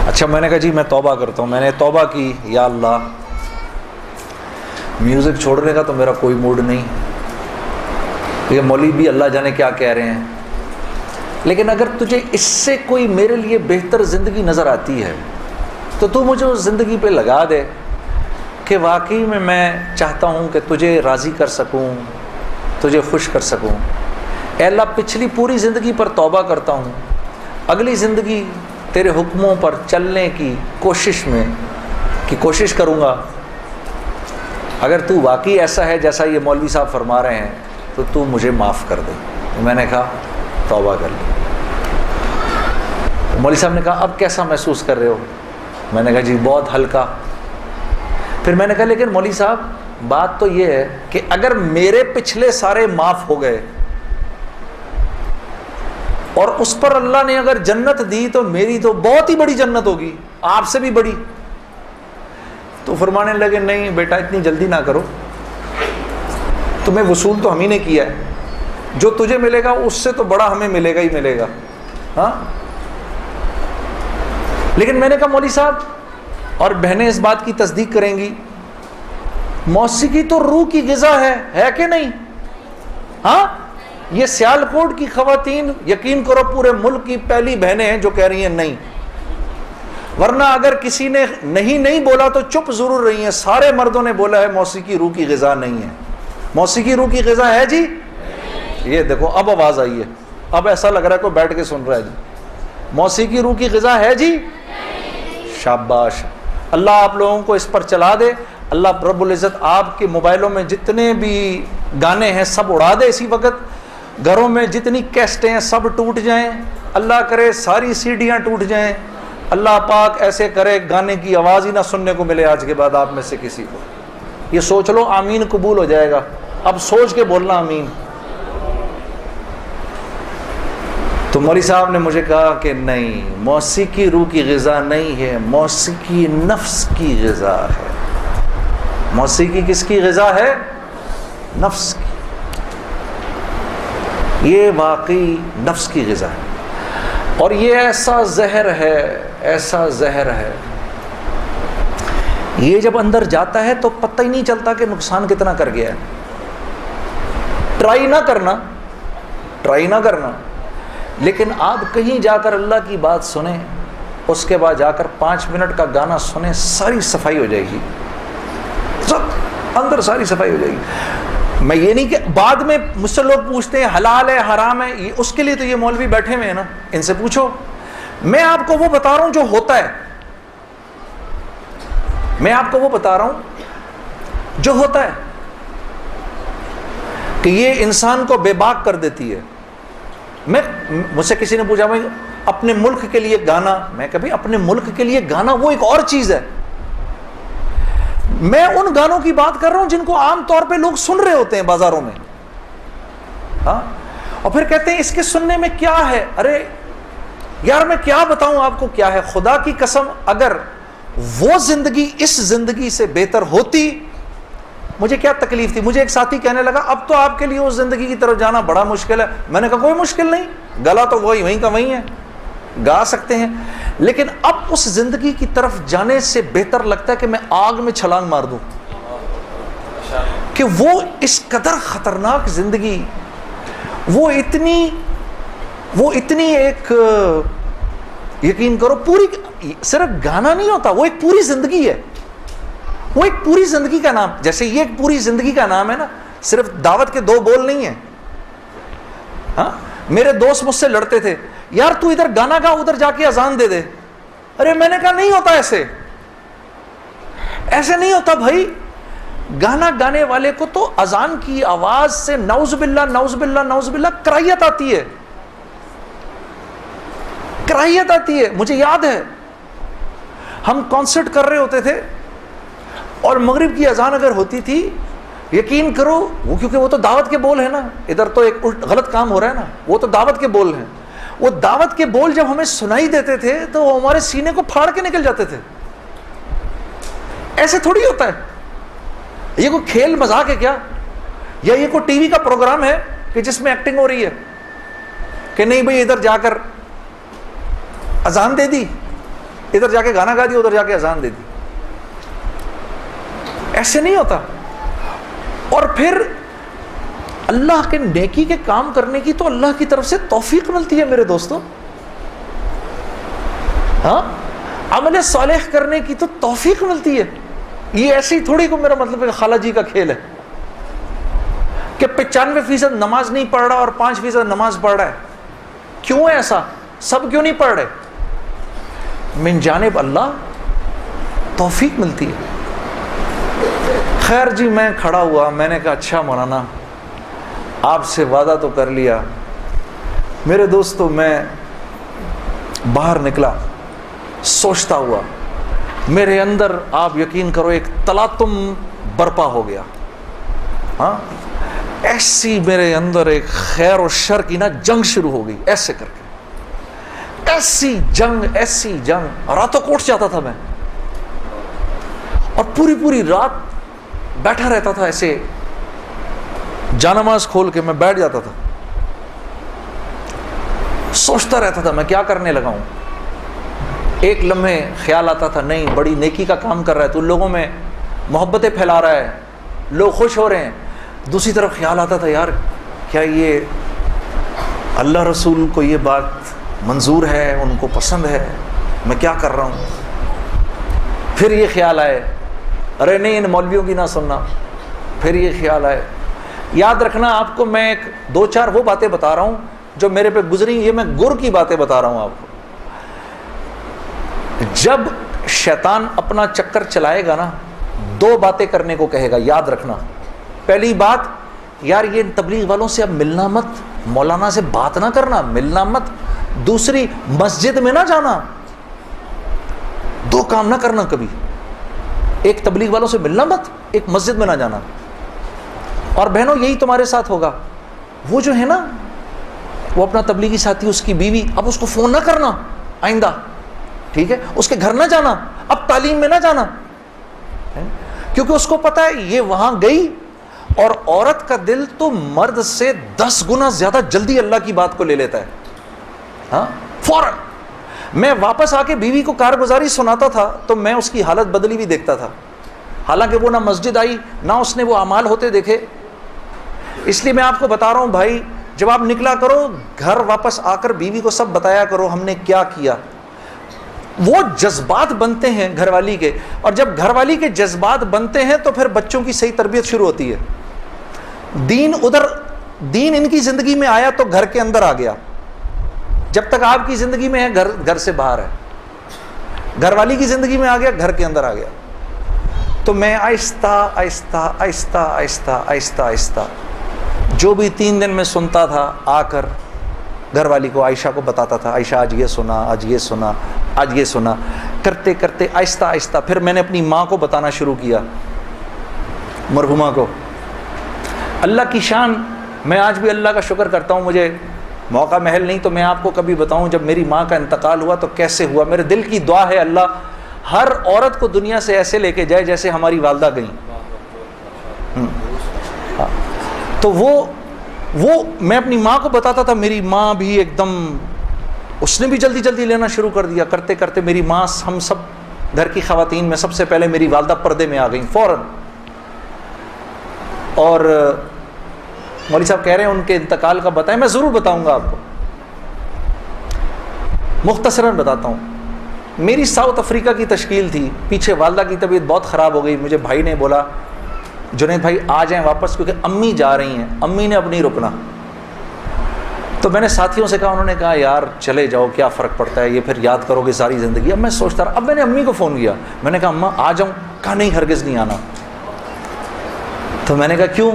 اچھا، میں نے کہا جی میں توبہ کرتا ہوں۔ میں نے توبہ کی، یا اللہ میوزک چھوڑنے کا تو میرا کوئی موڈ نہیں، یہ مولوی بھی اللہ جانے کیا کہہ رہے ہیں، لیکن اگر تجھے اس سے کوئی میرے لیے بہتر زندگی نظر آتی ہے تو تو مجھے اس زندگی پہ لگا دے کہ واقعی میں چاہتا ہوں کہ تجھے راضی کر سکوں، تجھے خوش کر سکوں۔ اے اللہ پچھلی پوری زندگی پر توبہ کرتا ہوں، اگلی زندگی تیرے حکموں پر چلنے کی کوشش کروں گا۔ اگر تو واقعی ایسا ہے جیسا یہ مولوی صاحب فرما رہے ہیں تو تو مجھے معاف کر دے۔ میں نے کہا توبہ کر لی۔ مولوی صاحب نے کہا اب کیسا محسوس کر رہے ہو؟ میں نے کہا جی بہت ہلکا۔ پھر میں نے کہا لیکن مولوی صاحب بات تو یہ ہے کہ اگر میرے پچھلے سارے معاف ہو گئے اور اس پر اللہ نے اگر جنت دی تو میری تو بہت ہی بڑی جنت ہوگی، آپ سے بھی بڑی۔ تو فرمانے لگے نہیں بیٹا اتنی جلدی نہ کرو، تمہیں وصول تو ہم ہی نے کیا ہے، جو تجھے ملے گا اس سے تو بڑا ہمیں ملے گا ہی ملے گا۔ ہاں، لیکن میں نے کہا مولوی صاحب، اور بہنیں اس بات کی تصدیق کریں گی، موسیقی تو روح کی غذا ہے کہ نہیں؟ ہاں، یہ سیالکوٹ کی خواتین یقین کرو پورے ملک کی پہلی بہنیں ہیں جو کہہ رہی ہیں نہیں، ورنہ اگر کسی نے نہیں بولا تو چپ ضرور رہی ہیں۔ سارے مردوں نے بولا ہے موسیقی روح کی غذا نہیں ہے۔ موسیقی روح کی غذا ہے جی؟ یہ دیکھو اب آواز آئی ہے، اب ایسا لگ رہا ہے کوئی بیٹھ کے سن رہا ہے جی۔ موسیقی روح کی غذا ہے جی؟ شاباش، اللہ آپ لوگوں کو اس پر چلا دے۔ اللہ رب العزت آپ کے موبائلوں میں جتنے بھی گانے ہیں سب اڑا دے اسی وقت، گھروں میں جتنی کیسٹیں ہیں سب ٹوٹ جائیں، اللہ کرے ساری سیڈیاں ٹوٹ جائیں، اللہ پاک ایسے کرے گانے کی آواز ہی نہ سننے کو ملے آج کے بعد آپ میں سے کسی کو۔ یہ سوچ لو، آمین قبول ہو جائے گا، اب سوچ کے بولنا آمین۔ تو مولوی صاحب نے مجھے کہا کہ نہیں، موسیقی روح کی غذا نہیں ہے، موسیقی نفس کی غذا ہے۔ موسیقی کس کی غذا ہے؟ نفس کی۔ یہ واقعی نفس کی غذا ہے، اور یہ ایسا زہر ہے، ایسا زہر ہے، یہ جب اندر جاتا ہے تو پتہ ہی نہیں چلتا کہ نقصان کتنا کر گیا ہے۔ ٹرائی نہ کرنا، لیکن آپ کہیں جا کر اللہ کی بات سنیں، اس کے بعد جا کر 5 منٹ کا گانا سنیں، ساری صفائی ہو جائے گی، سب اندر ساری صفائی ہو جائے گی۔ میں یہ نہیں کہ بعد میں مجھ سے لوگ پوچھتے ہیں حلال ہے حرام ہے، اس کے لیے تو یہ مولوی بیٹھے ہوئے ہیں نا، ان سے پوچھو۔ میں آپ کو وہ بتا رہا ہوں جو ہوتا ہے، میں آپ کو وہ بتا رہا ہوں جو ہوتا ہے، کہ یہ انسان کو بے باک کر دیتی ہے۔ مجھ سے کسی نے پوچھا بھائی اپنے ملک کے لیے گانا، میں کبھی اپنے ملک کے لیے گانا وہ ایک اور چیز ہے، میں ان گانوں کی بات کر رہا ہوں جن کو عام طور پہ لوگ سن رہے ہوتے ہیں بازاروں میں، ہاں، اور پھر کہتے ہیں اس کے سننے میں کیا ہے۔ ارے یار میں کیا بتاؤں آپ کو کیا ہے، خدا کی قسم اگر وہ زندگی اس زندگی سے بہتر ہوتی مجھے کیا تکلیف تھی. مجھے ایک ساتھی کہنے لگا اب تو آپ کے لیے اس زندگی کی طرف جانا بڑا مشکل ہے. میں نے کہا کوئی مشکل نہیں, گلا تو وہیں کا وہیں ہے, گا سکتے ہیں, لیکن اب اس زندگی کی طرف جانے سے بہتر لگتا ہے کہ میں آگ میں چھلانگ مار دوں, کہ وہ اس قدر خطرناک زندگی, وہ اتنی ایک, یقین کرو پوری, صرف گانا نہیں ہوتا, وہ ایک پوری زندگی ہے. وہ ایک پوری زندگی کا نام, جیسے یہ ایک پوری زندگی کا نام ہے نا, صرف دعوت کے 2 بول نہیں ہیں. ہاں, میرے دوست مجھ سے لڑتے تھے, یار تو ادھر گانا گا, ادھر جا کے اذان دے دے. ارے میں نے کہا نہیں ہوتا ایسے نہیں ہوتا بھائی. گانا گانے والے کو تو اذان کی آواز سے نعوذ باللہ نعوذ باللہ نعوذ باللہ کراہیت آتی ہے, کراہیت آتی ہے. مجھے یاد ہے ہم کانسرٹ کر رہے ہوتے تھے اور مغرب کی اذان اگر ہوتی تھی, یقین کرو وہ, کیونکہ وہ تو دعوت کے بول ہیں نا, ادھر تو ایک غلط کام ہو رہا ہے نا, وہ تو دعوت کے بول ہیں. وہ دعوت کے بول جب ہمیں سنائی دیتے تھے تو وہ ہمارے سینے کو پھاڑ کے نکل جاتے تھے. ایسے تھوڑی ہوتا ہے, یہ کوئی کھیل مذاق ہے کیا, یا یہ کوئی ٹی وی کا پروگرام ہے کہ جس میں ایکٹنگ ہو رہی ہے کہ نہیں بھئی ادھر جا کر اذان دے دی, ادھر جا کے گانا گا دی, ادھر جا کے اذان دے دی. ایسے نہیں ہوتا. اور پھر اللہ کے نیکی کے کام کرنے کی تو اللہ کی طرف سے توفیق ملتی ہے میرے دوستوں. ہاں, عمل صالح کرنے کی تو توفیق ملتی ہے. یہ ایسی تھوڑی کو میرا مطلب ہے کہ خالہ جی کا کھیل ہے کہ 95% نماز نہیں پڑھ رہا اور 5% نماز پڑھ رہا ہے. کیوں ہے ایسا؟ سب کیوں نہیں پڑھ رہے؟ من جانب اللہ توفیق ملتی ہے. خیر جی, میں کھڑا ہوا, میں نے کہا اچھا مولانا آپ سے وعدہ تو کر لیا. میرے دوستو میں باہر نکلا سوچتا ہوا, میرے اندر آپ یقین کرو ایک تلاطم برپا ہو گیا. ہاں, ایسی میرے اندر ایک خیر و شر کی نا جنگ شروع ہو گئی, ایسے کر کے ایسی جنگ, راتوں کوٹ جاتا تھا میں, اور پوری رات بیٹھا رہتا تھا ایسے, جانماز کھول کے میں بیٹھ جاتا تھا, سوچتا رہتا تھا میں کیا کرنے لگا ہوں. ایک لمحے خیال آتا تھا نہیں بڑی نیکی کا کام کر رہا ہے تو لوگوں میں محبتیں پھیلا رہا ہے, لوگ خوش ہو رہے ہیں. دوسری طرف خیال آتا تھا یار کیا یہ اللہ رسول کو یہ بات منظور ہے, ان کو پسند ہے, میں کیا کر رہا ہوں. پھر یہ خیال آئے ارے نہیں ان مولویوں کی نہ سننا. پھر یہ خیال آئے, یاد رکھنا آپ کو میں 2-4 وہ باتیں بتا رہا ہوں جو میرے پہ گزری, یہ میں گر کی باتیں بتا رہا ہوں آپ کو. جب شیطان اپنا چکر چلائے گا نا 2 باتیں کرنے کو کہے گا, یاد رکھنا. پہلی بات, یار یہ تبلیغ والوں سے اب ملنا مت, مولانا سے بات نہ کرنا, ملنا مت. دوسری, مسجد میں نہ جانا. 2 کام نہ کرنا کبھی, ایک تبلیغ والوں سے ملنا مت, ایک مسجد میں نہ جانا. اور بہنوں یہی تمہارے ساتھ ہوگا. وہ جو ہے نا وہ اپنا تبلیغی ساتھی, اس کی بیوی, اب اس کو فون نہ کرنا آئندہ, ٹھیک ہے, اس کے گھر نہ جانا, اب تعلیم میں نہ جانا, کیونکہ اس کو پتا ہے یہ وہاں گئی اور عورت کا دل تو مرد سے 10 گنا زیادہ جلدی اللہ کی بات کو لے لیتا ہے. ہاں, فوراً. میں واپس آ کے بیوی کو کارگزاری سناتا تھا تو میں اس کی حالت بدلی بھی دیکھتا تھا, حالانکہ وہ نہ مسجد آئی نہ اس نے وہ اعمال ہوتے دیکھے. اس لیے میں آپ کو بتا رہا ہوں بھائی, جب آپ نکلا کرو گھر واپس آ کر بیوی کو سب بتایا کرو ہم نے کیا کیا. وہ جذبات بنتے ہیں گھر والی کے, اور جب گھر والی کے جذبات بنتے ہیں تو پھر بچوں کی صحیح تربیت شروع ہوتی ہے. دین ان کی زندگی میں آیا تو گھر کے اندر آ گیا, جب تک آپ کی زندگی میں ہے گھر سے باہر ہے. گھر والی کی زندگی میں آ گیا, گھر کے اندر آ گیا. تو میں آہستہ جو بھی 3 دن میں سنتا تھا آ کر گھر والی کو, عائشہ کو بتاتا تھا, عائشہ آج یہ سنا, آج یہ سنا, آج یہ سنا, کرتے کرتے آہستہ پھر میں نے اپنی ماں کو بتانا شروع کیا, مرحومہ کو. اللہ کی شان, میں آج بھی اللہ کا شکر کرتا ہوں, مجھے موقع محل نہیں تو میں آپ کو کبھی بتاؤں جب میری ماں کا انتقال ہوا تو کیسے ہوا. میرے دل کی دعا ہے اللہ ہر عورت کو دنیا سے ایسے لے کے جائے جیسے ہماری والدہ گئیں. تو وہ میں اپنی ماں کو بتاتا تھا، میری ماں بھی ایک دم، اس نے بھی جلدی جلدی لینا شروع کر دیا. کرتے کرتے میری ماں، ہم سب گھر کی خواتین میں سب سے پہلے میری والدہ پردے میں آ گئیں فوراً. اور مولوی صاحب کہہ رہے ہیں ان کے انتقال کا بتائیں، میں ضرور بتاؤں گا آپ کو، مختصراً بتاتا ہوں. میری ساؤتھ افریقہ کی تشکیل تھی، پیچھے والدہ کی طبیعت بہت خراب ہو گئی. مجھے بھائی نے بولا جنید بھائی آ جائیں واپس، کیونکہ امی جا رہی ہیں، امی نے اب نہیں رکنا. تو میں نے ساتھیوں سے کہا، انہوں نے کہا یار چلے جاؤ، کیا فرق پڑتا ہے، یہ پھر یاد کرو گے ساری زندگی. اب میں سوچتا رہا. اب میں نے امی کو فون کیا، میں نے کہا اماں آ جاؤں؟ کہا نہیں ہرگز نہیں آنا. تو میں نے کہا کیوں؟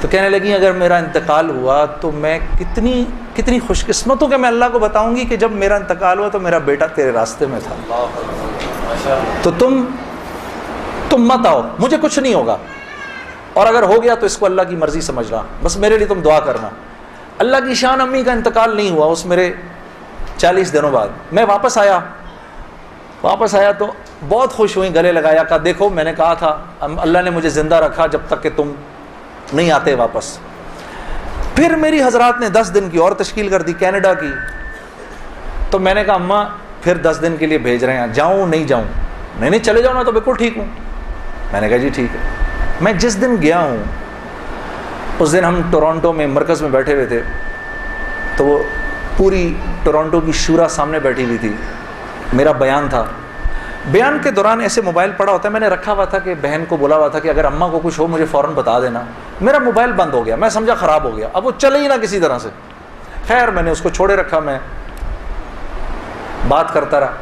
تو کہنے لگی اگر میرا انتقال ہوا تو میں کتنی خوش قسمت ہوں کہ میں اللہ کو بتاؤں گی کہ جب میرا انتقال ہوا تو میرا بیٹا تیرے راستے میں تھا. تو تم مت آؤ، مجھے کچھ نہیں ہوگا، اور اگر ہو گیا تو اس کو اللہ کی مرضی سمجھنا، بس میرے لیے تم دعا کرنا. اللہ کی شان، امی کا انتقال نہیں ہوا. اس میرے 40 دنوں بعد میں واپس آیا تو بہت خوش ہوئی، گلے لگایا، کہا دیکھو میں نے کہا تھا اللہ نے مجھے زندہ رکھا جب تک کہ تم نہیں آتے واپس. پھر میری حضرات نے 10 دن کی اور تشکیل کر دی کینیڈا کی. تو میں نے کہا اماں پھر 10 دن کے لیے بھیج رہے ہیں، جاؤں نہیں جاؤں؟ نہیں چلے جاؤ، میں تو بالکل ٹھیک ہوں. میں نے کہا جی ٹھیک ہے. میں جس دن گیا ہوں اس دن ہم ٹورانٹو میں مرکز میں بیٹھے ہوئے تھے، تو وہ پوری ٹورانٹو کی شورا سامنے بیٹھی ہوئی تھی. میرا بیان تھا. بیان کے دوران ایسے موبائل پڑا ہوتا ہے، میں نے رکھا ہوا تھا کہ بہن کو بولا ہوا تھا کہ اگر اماں کو کچھ ہو مجھے فوراً بتا دینا. میرا موبائل بند ہو گیا، میں سمجھا خراب ہو گیا، اب وہ چلے ہی نہ کسی طرح سے. خیر میں نے اس کو چھوڑے رکھا، میں بات کرتا رہا.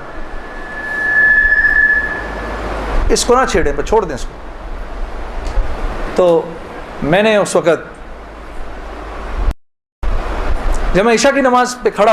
اس کو نہ چھیڑیں، چھوڑ دیں اس کو. تو میں نے اس وقت جب میں عشاء کی نماز پہ کھڑا